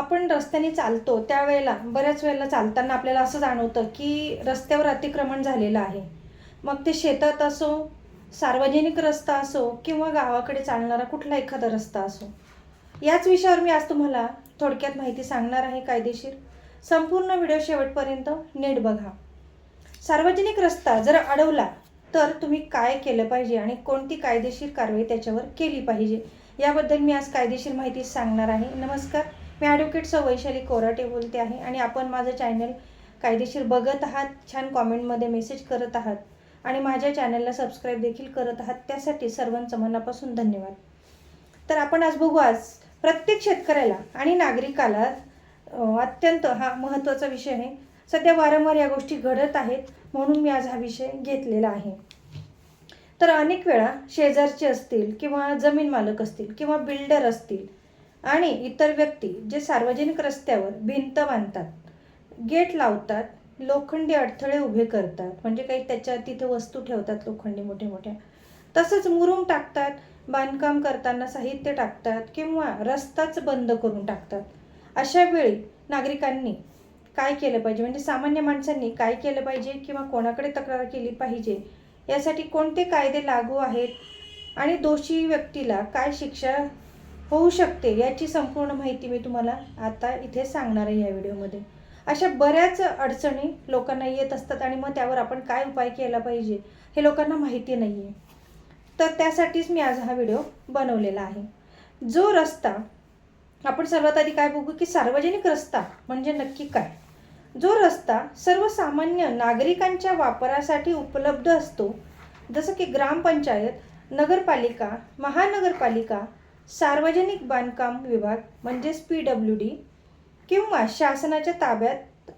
आपण रस्त्याने चालतो त्यावेळेला बऱ्याच वेळेला चालताना आपल्याला असं जाणवतं की रस्त्यावर अतिक्रमण झालेलं आहे. मग ते शेतात असो, सार्वजनिक रस्ता असो किंवा गावाकडे चालणारा कुठला एखादा रस्ता असो. याच विषयावर मी आज तुम्हाला थोडक्यात माहिती सांगणार आहे कायदेशीर. संपूर्ण व्हिडिओ शेवटपर्यंत नीट बघा. सार्वजनिक रस्ता जर अडवला तर तुम्ही काय केलं पाहिजे आणि कोणती कायदेशीर कारवाई त्याच्यावर केली पाहिजे याबद्दल मी आज कायदेशीर माहिती सांगणार आहे. नमस्कार, मी ॲडव्होकेट सौ वैशाली कोराटे बोलते आहे आणि आपण माझं चॅनल कायदेशीर बघत आहात, छान कॉमेंटमध्ये मेसेज करत आहात आणि माझ्या चॅनलला सबस्क्राईब देखील करत आहात, त्यासाठी सर्वांचं मनापासून धन्यवाद. तर आपण आज बघू, आज प्रत्येक शेतकऱ्याला आणि नागरिकाला अत्यंत हा महत्त्वाचा विषय आहे. सध्या वारंवार या गोष्टी घडत आहेत म्हणून मी आज हा विषय घेतलेला आहे. तर अनेक वेळा शेजारचे असतील किंवा जमीन मालक असतील किंवा बिल्डर असतील आणि इतर व्यक्ती जे सार्वजनिक रस्त्यावर भिंत बांधतात, गेट लावतात, लोखंडी अडथळे उभे करतात, म्हणजे काही त्याच्या तिथे वस्तू ठेवतात लोखंडी मोठ्या मोठ्या, तसंच मुरुम टाकतात, बांधकाम करताना साहित्य टाकतात किंवा रस्ताच बंद करून टाकतात. अशा वेळी नागरिकांनी काय केलं पाहिजे, म्हणजे सामान्य माणसांनी काय केलं पाहिजे किंवा कोणाकडे तक्रार केली पाहिजे, यासाठी कोणते कायदे लागू आहेत आणि दोषी व्यक्तीला काय शिक्षा होऊ शकते याची संपूर्ण माहिती मी तुम्हाला आता इथे सांगणार आहे या व्हिडिओमध्ये. अशा बऱ्याच अडचणी लोकांना येत असतात आणि मग त्यावर आपण काय उपाय केला पाहिजे हे लोकांना माहिती नाही आहे. तर त्यासाठीच मी आज हा व्हिडिओ बनवलेला आहे. जो रस्ता, आपण सर्वात आधी काय बघू की सार्वजनिक रस्ता म्हणजे नक्की काय. जो रस्ता सर्वसामान्य नागरिकांच्या वापरासाठी उपलब्ध असतो, जसं की ग्रामपंचायत, नगरपालिका, महानगरपालिका, सार्वजनिक बांधकाम विभाग म्हणजेच PWD किंवा शासनाच्या ताब्यात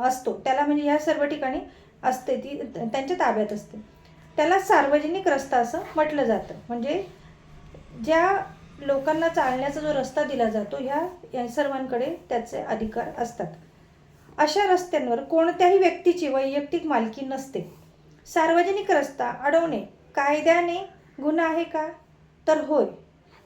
असतो, त्याला म्हणजे या सर्व ठिकाणी असते, ती त्यांच्या ताब्यात असते, त्याला सार्वजनिक रस्ता असं म्हटलं जातं. म्हणजे ज्या लोकांना चालण्याचा जो रस्ता दिला जातो या सर्वांकडे त्याचे अधिकार असतात. अशा रस्त्यांवर कोणत्याही व्यक्तीची वैयक्तिक मालकी नसते. सार्वजनिक रस्ता अडवणे कायद्याने गुन्हा आहे का? तर होय.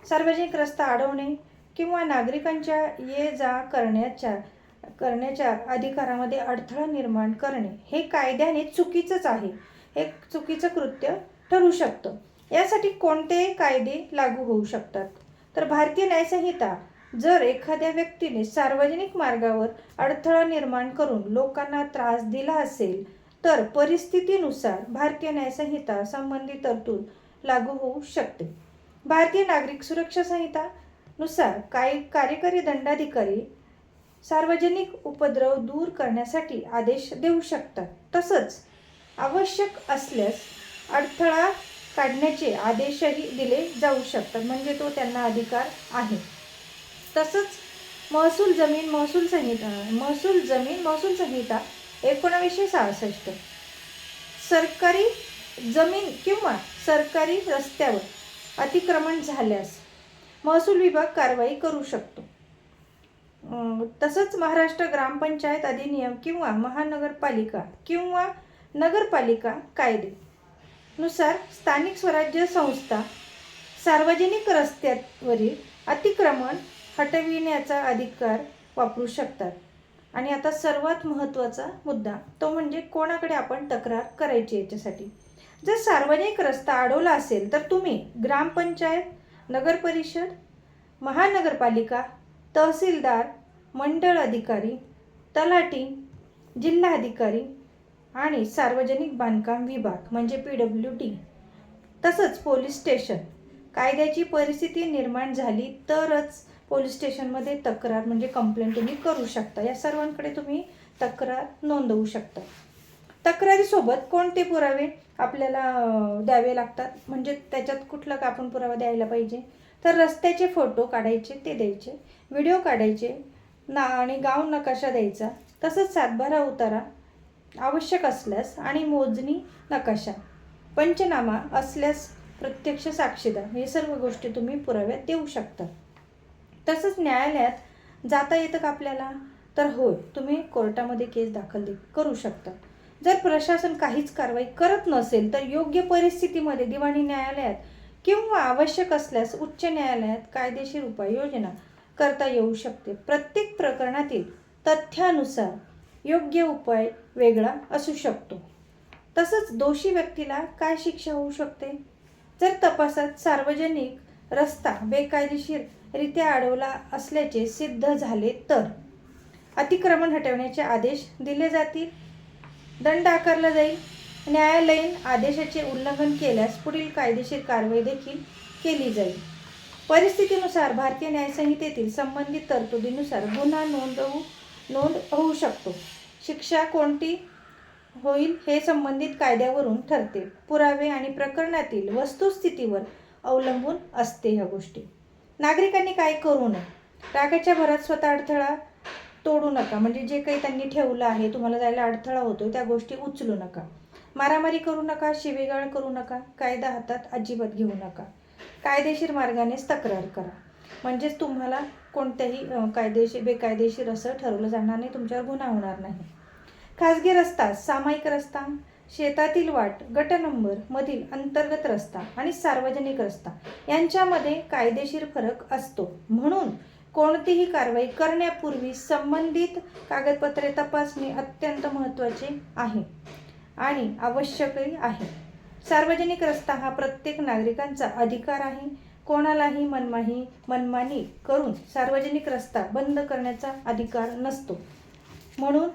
सार्वजनिक रस्ता अडवणे किंवा नागरिकांच्या ये जा करण्याच्या अधिकारामध्ये अडथळा निर्माण करणे हे कायद्याने चुकीचंच आहे. हे चुकीचं कृत्य ठरू शकतं. यासाठी कोणते कायदे लागू होऊ शकतात? तर भारतीय न्यायसंहिता, जर एखाद्या व्यक्तीने सार्वजनिक मार्गावर अडथळा निर्माण करून लोकांना त्रास दिला असेल तर परिस्थितीनुसार भारतीय न्यायसंहिता संबंधित तरतूद लागू होऊ शकते. भारतीय नागरिक सुरक्षा संहिता नुसार कार्यकारी दंडाधिकारी सार्वजनिक उपद्रव दूर करण्यासाठी आदेश देऊ शकतात. तसंच आवश्यक असल्यास अडथळा काढण्याचे आदेशही दिले जाऊ शकतात, म्हणजे तो त्यांना अधिकार आहे. तसंच महसूल जमीन महसूल संहिता 1966, सरकारी जमीन किंवा सरकारी रस्त्यावर अतिक्रमण झाल्यास महसूल विभाग कारवाई करू शकतो. तसंच महाराष्ट्र ग्रामपंचायत अधिनियम किंवा महानगरपालिका किंवा नगरपालिका कायदे नुसार स्थानिक स्वराज्य संस्था सार्वजनिक रस्त्यावरील अतिक्रमण हटविण्याचा अधिकार वापरू शकतात. आणि आता सर्वात महत्त्वाचा मुद्दा तो म्हणजे कोणाकडे आपण तक्रार करायची याच्यासाठी. जर सार्वजनिक रस्ता अडवला असेल तर तुम्ही ग्रामपंचायत, नगरपरिषद, महानगरपालिका, तहसीलदार, मंडळ अधिकारी, तलाठी, जिल्हाधिकारी आणि सार्वजनिक बांधकाम विभाग म्हणजे PWD, तसंच पोलीस स्टेशन, कायद्याची परिस्थिती निर्माण झाली तरच पोलीस स्टेशनमध्ये तक्रार म्हणजे कंप्लेंट तुम्ही करू शकता. या सर्वांकडे तुम्ही तक्रार नोंदवू शकता. तक्रारीसोबत कोणते पुरावे आपल्याला द्यावे लागतात, म्हणजे त्याच्यात कुठला का आपण पुरावा द्यायला पाहिजे, तर रस्त्याचे फोटो काढायचे, ते द्यायचे, व्हिडिओ काढायचे आणि गाव नकाशा द्यायचा, तसंच सातबारा उतारा आवश्यक असल्यास आणि मोजणी नकाशा, पंचनामा असल्यास प्रत्यक्ष साक्षीदार, हे सर्व गोष्टी तुम्ही पुराव्यात देऊ शकता. तसंच न्यायालयात जाता येतं का आपल्याला? तर होय, तुम्ही कोर्टामध्ये केस दाखल करू शकता. जर प्रशासन काहीच कारवाई करत नसेल तर योग्य परिस्थितीमध्ये दिवाणी न्यायालयात किंवा आवश्यक असल्यास उच्च न्यायालयात कायदेशीर उपाययोजना करता येऊ शकते. प्रत्येक प्रकरणातील तथ्यानुसार योग्य उपाय वेगळा असू शकतो. तसंच दोषी व्यक्तीला काय शिक्षा होऊ शकते? जर तपासात सार्वजनिक रस्ता बेकायदेशीररित्या अडवला असल्याचे सिद्ध झाले तर अतिक्रमण हटवण्याचे आदेश दिले जातील, दंड आकारला जाईल. न्यायालयीन आदेशाचे उल्लंघन केल्यास पुढील कायदेशीर कारवाई देखील केली जाईल. परिस्थितीनुसार भारतीय न्यायसंहितेतील संबंधित तरतुदीनुसार गुन्हा नोंद होऊ शकतो. शिक्षा कोणती होईल हे संबंधित कायद्यावरून ठरते. पुरावे आणि प्रकरणातील वस्तुस्थितीवर अवलंबून असते ह्या गोष्टी. नागरिकांनी काय करू नये? रागाच्या भरात स्वतः अडथळा तोडू नका. म्हणजे जे काही त्यांनी ठेवलं आहे, तुम्हाला जायला अडथळा होतो, त्या गोष्टी उचलू नका. मारामारी करू नका, शिवीगाळ करू नका, कायदा हातात अजिबात घेऊ नका. कायदेशीर मार्गानेच तक्रार करा. म्हणजेच तुम्हाला कोणत्याही बेकायदेशीर असं ठरवलं जाणार नाही, तुमच्यावर गुन्हा होणार नाही. खाजगी रस्ता, सामायिक रस्ता, शेतातील वाट, गट नंबर मधील अंतर्गत रस्ता आणि सार्वजनिक रस्ता यांच्यामध्ये कायदेशीर फरक असतो. म्हणून कोणतीही कारवाई करण्यापूर्वी संबंधित कागदपत्रे तपासणे अत्यंत महत्त्वाचे आहे आणि आवश्यकही आहे. सार्वजनिक रस्ता हा प्रत्येक नागरिकांचा अधिकार आहे. कोणालाही मनमानी करून सार्वजनिक रस्ता बंद करण्याचा अधिकार नसतो. म्हणून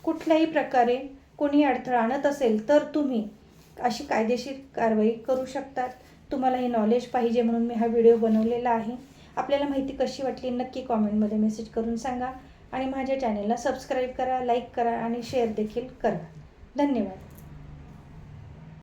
कुठल्याही प्रकारे कोणी अडथळा आणत असेल तर तुम्ही अशी कायदेशीर कारवाई करू शकतात. तुम्हाला हे नॉलेज पाहिजे म्हणून मी हा व्हिडिओ बनवलेला आहे. आपल्याला माहिती कशी वाटली नक्की कॉमेंटमध्ये मेसेज करून सांगा आणि माझ्या चॅनलला सबस्क्राईब करा, लाईक करा आणि शेअर देखील करा. धन्यवाद.